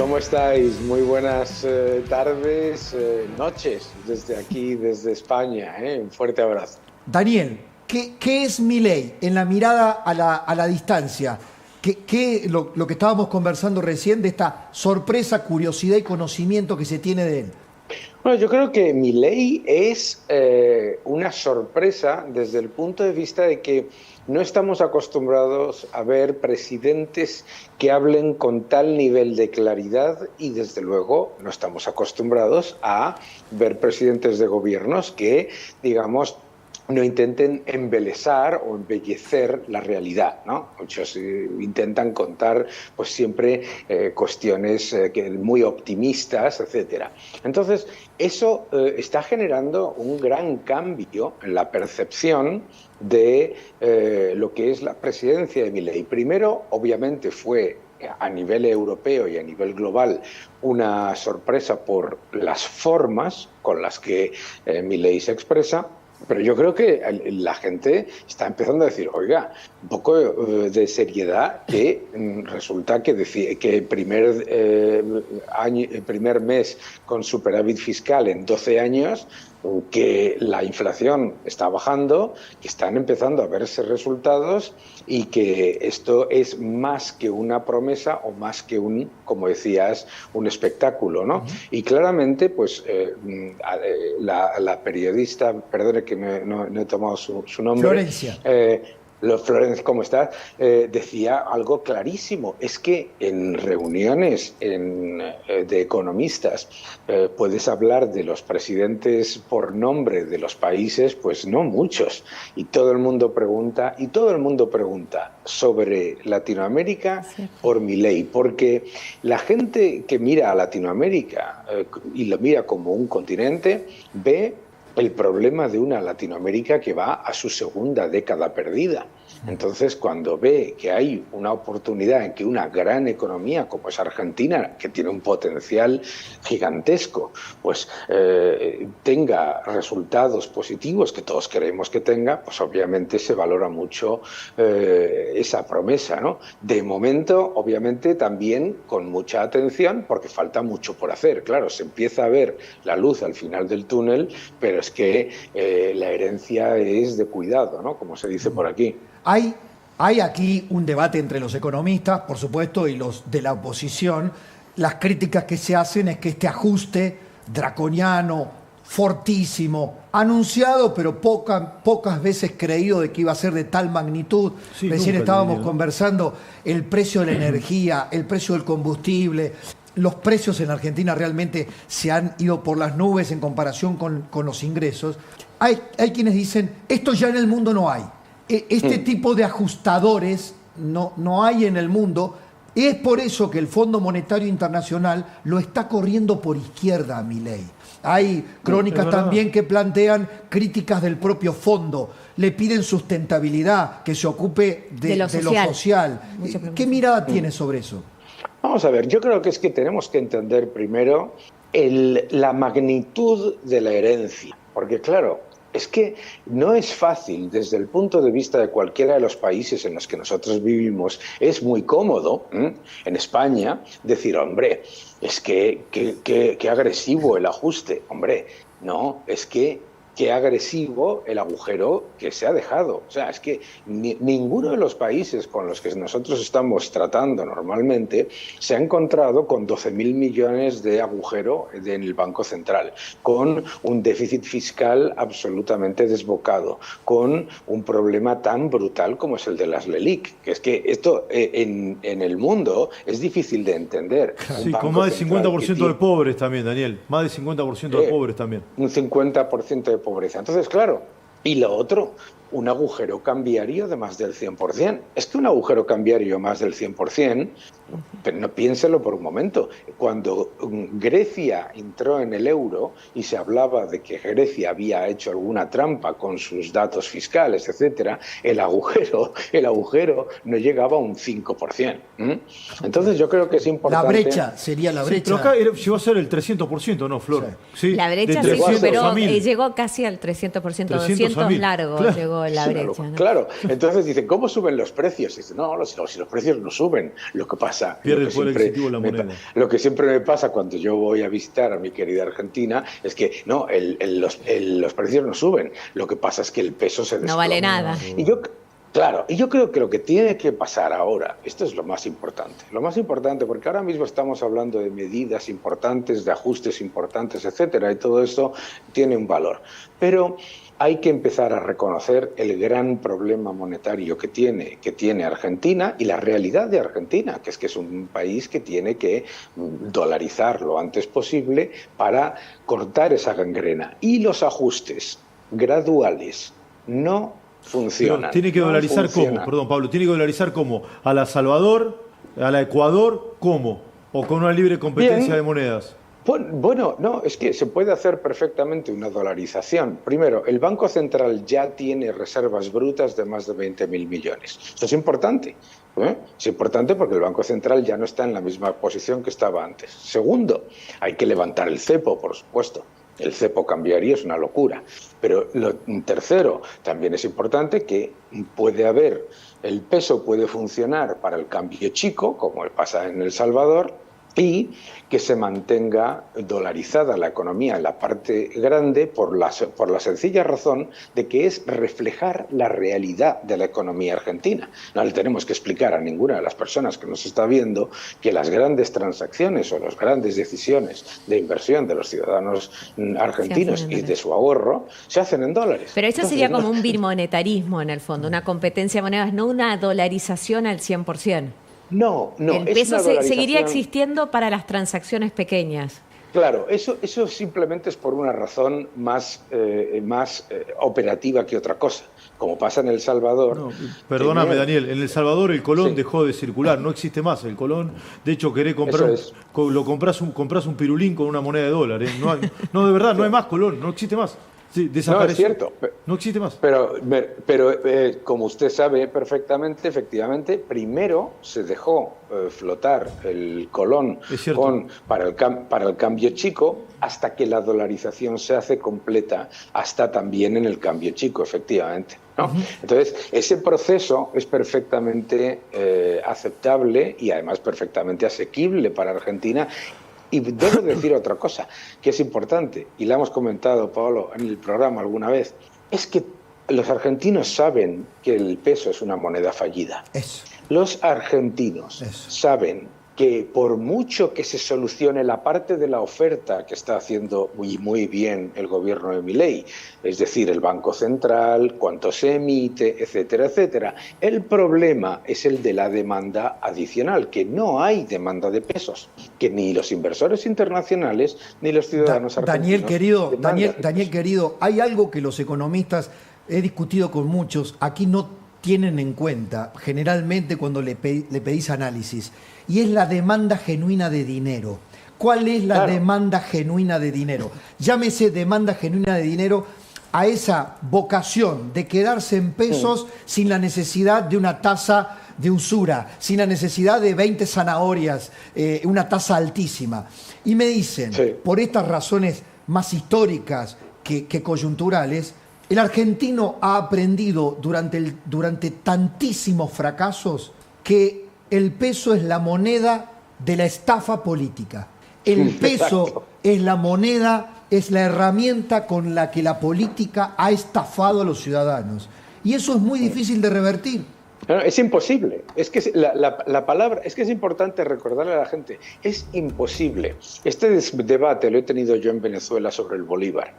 ¿Cómo estáis? Muy buenas tardes, noches desde aquí, desde España. Un fuerte abrazo. Daniel, ¿qué es Milei en la mirada a la distancia? Lo que estábamos conversando recién de esta sorpresa, curiosidad y conocimiento que se tiene de él? Bueno, yo creo que Milei es una sorpresa desde el punto de vista de que no estamos acostumbrados a ver presidentes que hablen con tal nivel de claridad y, desde luego, no estamos acostumbrados a ver presidentes de gobiernos que, digamos, no intenten embelesar o embellecer la realidad, ¿no? Muchos intentan contar, pues siempre cuestiones muy optimistas, etcétera. Entonces, eso está generando un gran cambio en la percepción de lo que es la presidencia de Milei. Primero, obviamente, fue a nivel europeo y a nivel global una sorpresa por las formas con las que Milei se expresa. Pero yo creo que la gente está empezando a decir, oiga, un poco de seriedad, que resulta que el primer mes con superávit fiscal en 12 años, que la inflación está bajando, que están empezando a verse resultados y que esto es más que una promesa o más que como decías, un espectáculo, ¿no? Y claramente, pues, la periodista, perdone que no he tomado su nombre. Florencia. Florencia, ¿cómo estás? Decía algo clarísimo, es que en reuniones de economistas puedes hablar de los presidentes por nombre de los países, pues no muchos, y todo el mundo pregunta sobre Latinoamérica por Milei, porque la gente que mira a Latinoamérica y lo mira como un continente, ve el problema de una Latinoamérica que va a su segunda década perdida. Entonces, cuando ve que hay una oportunidad en que una gran economía como es Argentina, que tiene un potencial gigantesco, pues tenga resultados positivos que todos queremos que tenga, pues obviamente se valora mucho esa promesa, ¿no? De momento, obviamente, también con mucha atención, porque falta mucho por hacer. Claro, se empieza a ver la luz al final del túnel, pero es que la herencia es de cuidado, ¿no? Como se dice por aquí. Hay aquí un debate entre los economistas, por supuesto, y los de la oposición. Las críticas que se hacen es que este ajuste draconiano, fortísimo, anunciado, pero pocas veces creído de que iba a ser de tal magnitud. Sí, recién estábamos conversando el precio de la energía, el precio del combustible. Los precios en Argentina realmente se han ido por las nubes en comparación con los ingresos. Hay quienes dicen, esto ya en el mundo no hay. Este tipo de ajustadores no hay en el mundo. Es por eso que el Fondo Monetario Internacional lo está corriendo por izquierda a Milei. Hay crónicas también que plantean críticas del propio fondo. Le piden sustentabilidad, que se ocupe de lo social. ¿Qué mirada tiene sobre eso? Vamos a ver, yo creo que es que tenemos que entender primero la magnitud de la herencia. Porque claro, es que no es fácil desde el punto de vista de cualquiera de los países en los que nosotros vivimos. Es muy cómodo en España decir, hombre, es que qué agresivo el ajuste. Hombre, no, es que qué agresivo el agujero que se ha dejado. O sea, es que ninguno de los países con los que nosotros estamos tratando normalmente se ha encontrado con 12.000 millones de agujero en el Banco Central, con un déficit fiscal absolutamente desbocado, con un problema tan brutal como es el de las LELIC, que es que esto en el mundo es difícil de entender. Sí, con más del 50% de pobres también, Daniel. Más del 50% de pobres también. Un 50% de pobreza. Entonces, claro, y lo otro, un agujero cambiario de más del 100%. Es que un agujero cambiario más del 100%, pero no piénselo por un momento, cuando Grecia entró en el euro y se hablaba de que Grecia había hecho alguna trampa con sus datos fiscales, etcétera, el agujero no llegaba a un 5%. Entonces yo creo que es importante... La brecha, sería la brecha. Sí, pero acá llegó a ser el 300%, ¿no, Flor? Sí. La brecha sí superó, llegó casi al 300%, 200 largo, claro. Llegó poco la brecha, ¿no? Claro, entonces dicen, ¿cómo suben los precios? Y dicen, no, si los precios no suben. Lo que pasa... Pierde el poder adquisitivo la moneda. Lo que siempre me pasa cuando yo voy a visitar a mi querida Argentina es que no, los precios no suben. Lo que pasa es que el peso se desploma. No vale nada. Claro, y yo creo que lo que tiene que pasar ahora, esto es lo más importante, porque ahora mismo estamos hablando de medidas importantes, de ajustes importantes, etcétera, y todo esto tiene un valor. Pero hay que empezar a reconocer el gran problema monetario que tiene Argentina y la realidad de Argentina, que es un país que tiene que dolarizar lo antes posible para cortar esa gangrena. Y los ajustes graduales no funcionan. Pero tiene que dolarizar ¿cómo? Perdón, Pablo, tiene que dolarizar ¿cómo? ¿A la Salvador? ¿A la Ecuador? ¿Cómo? ¿O con una libre competencia de monedas? Bueno, no, es que se puede hacer perfectamente una dolarización. Primero, el Banco Central ya tiene reservas brutas de más de 20.000 millones. Esto es importante. Es importante porque el Banco Central ya no está en la misma posición que estaba antes. Segundo, hay que levantar el cepo, por supuesto. El cepo cambiario es una locura. Pero tercero, también es importante que el peso puede funcionar para el cambio chico, como pasa en El Salvador, y que se mantenga dolarizada la economía en la parte grande por la sencilla razón de que es reflejar la realidad de la economía argentina. No le tenemos que explicar a ninguna de las personas que nos está viendo que las grandes transacciones o las grandes decisiones de inversión de los ciudadanos argentinos y de su ahorro se hacen en dólares. Pero eso sería como un bimonetarismo en el fondo, una competencia de monedas, no una dolarización al 100%. No, el peso seguiría existiendo para las transacciones pequeñas. Claro, eso simplemente es por una razón más operativa que otra cosa. Como pasa en El Salvador. No, perdóname, Daniel, en El Salvador el colón dejó de circular, no existe más el colón. De hecho, querés comprar compras un pirulín con una moneda de dólar. No, de verdad, no hay más colón, no existe más. Sí, desapareció. No, es cierto. No existe más. Pero como usted sabe perfectamente, efectivamente, primero se dejó flotar el colón para el cambio chico hasta que la dolarización se hace completa, hasta también en el cambio chico, efectivamente, ¿no? Uh-huh. Entonces, ese proceso es perfectamente aceptable y además perfectamente asequible para Argentina. Y debo decir otra cosa, que es importante, y la hemos comentado, Pablo, en el programa alguna vez, es que los argentinos saben que el peso es una moneda fallida. Los argentinos saben que por mucho que se solucione la parte de la oferta que está haciendo muy bien el gobierno de Milei, es decir, el Banco Central, cuánto se emite, etcétera, etcétera, el problema es el de la demanda adicional, que no hay demanda de pesos, que ni los inversores internacionales ni los ciudadanos argentinos. Daniel querido, hay algo que los economistas, he discutido con muchos, aquí no tienen en cuenta generalmente cuando le pedís análisis, y es la demanda genuina de dinero. ¿Cuál es la demanda genuina de dinero? Llámese demanda genuina de dinero a esa vocación de quedarse en pesos sin la necesidad de una tasa de usura, sin la necesidad de 20 zanahorias, una tasa altísima. Y me dicen, por estas razones más históricas que coyunturales, el argentino ha aprendido durante tantísimos fracasos que el peso es la moneda de la estafa política. El peso es la moneda, es la herramienta con la que la política ha estafado a los ciudadanos. Y eso es muy difícil de revertir. No, es imposible. Es que la palabra, es que es importante recordarle a la gente, es imposible. Este debate lo he tenido yo en Venezuela sobre el Bolívar.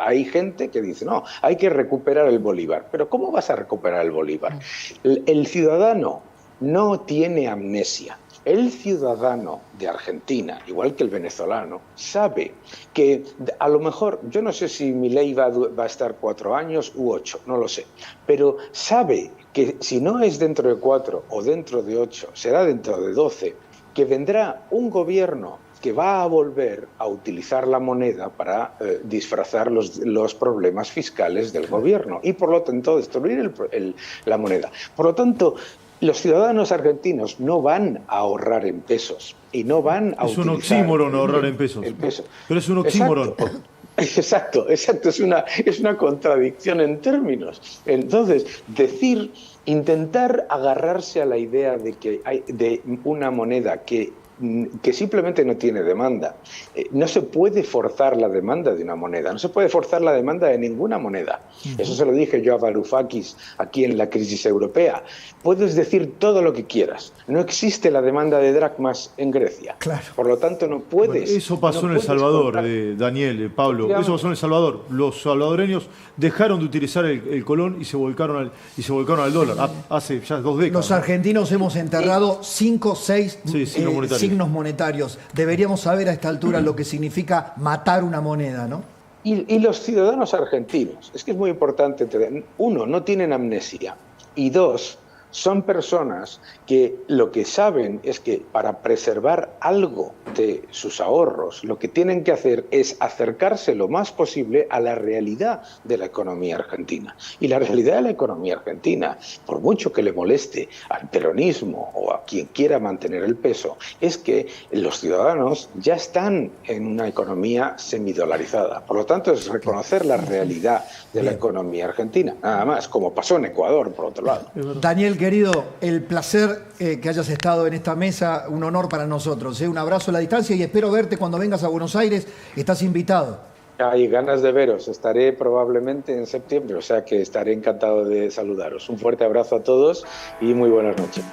Hay gente que dice, no, hay que recuperar el Bolívar. Pero ¿cómo vas a recuperar el Bolívar? El ciudadano no tiene amnesia. El ciudadano de Argentina, igual que el venezolano, sabe que a lo mejor, yo no sé si Milei va a estar 4 años u 8, no lo sé, pero sabe que si no es dentro de 4 o dentro de 8, será dentro de 12, que vendrá un gobierno que va a volver a utilizar la moneda para disfrazar los problemas fiscales del gobierno y por lo tanto destruir la moneda. Por lo tanto, los ciudadanos argentinos no van a ahorrar en pesos y no van a utilizar... Es un oxímoron ahorrar en pesos. El peso. Pero es un oxímoron. Exacto, es una contradicción en términos. Entonces, intentar agarrarse a la idea de que hay de una moneda que simplemente no tiene demanda. No se puede forzar la demanda de una moneda, no se puede forzar la demanda de ninguna moneda. Eso se lo dije yo a Varoufakis aquí en la crisis europea. Puedes decir todo lo que quieras, no existe la demanda de dracmas en Grecia. Claro. Por lo tanto, no puedes... Bueno, eso pasó en El Salvador, Daniel, Pablo, eso pasó en El Salvador. Los salvadoreños dejaron de utilizar el colón y se volcaron al dólar, hace ya 2 décadas. Los argentinos hemos enterrado 5 o 6 signos monetarios. Deberíamos saber a esta altura lo que significa matar una moneda, ¿no? Y los ciudadanos argentinos, es que es muy importante, uno, no tienen amnesia, y dos, son personas que lo que saben es que para preservar algo de sus ahorros, lo que tienen que hacer es acercarse lo más posible a la realidad de la economía argentina. Y la realidad de la economía argentina, por mucho que le moleste al peronismo o a quien quiera mantener el peso, es que los ciudadanos ya están en una economía semidolarizada. Por lo tanto, es reconocer la realidad de la economía argentina. Nada más, como pasó en Ecuador, por otro lado. Daniel, querido, el placer que hayas estado en esta mesa, un honor para nosotros. Un abrazo a la distancia y espero verte cuando vengas a Buenos Aires. Estás invitado. Hay ganas de veros. Estaré probablemente en septiembre, o sea que estaré encantado de saludaros. Un fuerte abrazo a todos y muy buenas noches.